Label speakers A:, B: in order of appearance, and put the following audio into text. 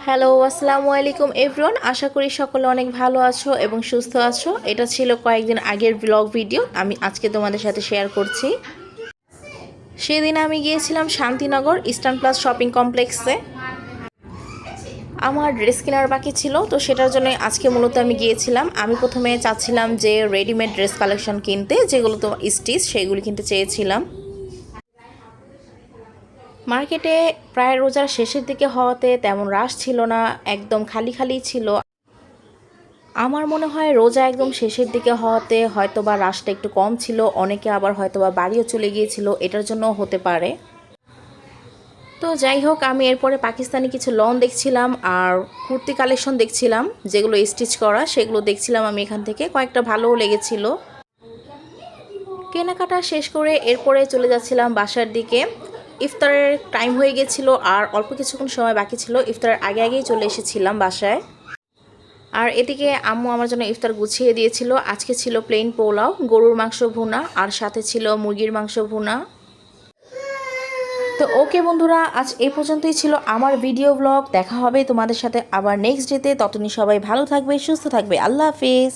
A: Hello, আসসালামু আলাইকুম everyone. আশা করি সকলে অনেক ভালো আছো এবং সুস্থ আছো। এটা ছিল কয়েকদিন আগের ব্লগ ভিডিও, আমি আজকে তোমাদের সাথে শেয়ার করছি। সেদিন আমি গিয়েছিলাম শান্তিনগর ইস্টার্ন প্লাস শপিং কমপ্লেক্সে। আমার ড্রেস কেনার বাকি ছিল, তো সেটার জন্য আজকে মূলত আমি গিয়েছিলাম। আমি প্রথমে চাচ্ছিলাম যে রেডিমেড ড্রেস কালেকশন কিনতে, যেগুলো তো স্টিচ, সেগুলি কিনতে চেয়েছিলাম। মার্কেটে প্রায় রোজার শেষের দিকে হওয়াতে তেমন রাশ ছিল না, একদম খালি খালি ছিল। আমার মনে হয় রোজা একদম শেষের দিকে হওয়াতে হয়তোবা রাশটা একটু কম ছিল, অনেকে আবার হয়তোবা বাড়িও চলে গিয়েছিল, এটার জন্য হতে পারে। তো যাই হোক, আমি এরপরে পাকিস্তানি কিছু লন দেখছিলাম আর কুর্তি কালেকশন দেখছিলাম, যেগুলো স্টিচ করা সেগুলো দেখছিলাম। আমি এখান থেকে কয়েকটা ভালোও লেগেছিল। কেনাকাটা শেষ করে এরপরে চলে যাচ্ছিলাম বাসার দিকে। ইফতারের টাইম হয়ে গেছিল আর অল্প কিছুক্ষণ সময় বাকি ছিল, ইফতারের আগে আগেই চলে এসেছিলাম বাসায়। আর এদিকে আম্মু আমার জন্য ইফতার গুছিয়ে দিয়েছিল। আজকে ছিল প্লেন পোলাও, গরুর মাংস ভুনা, আর সাথে ছিল মুরগির মাংস ভুনা। তো ওকে বন্ধুরা, আজ এই পর্যন্তই ছিল আমার ভিডিও ব্লগ। দেখা হবে তোমাদের সাথে আবার নেক্সট ডেতে। ততদিন সবাই ভালো থাকবে, সুস্থ থাকবে। আল্লাহ হাফিজ।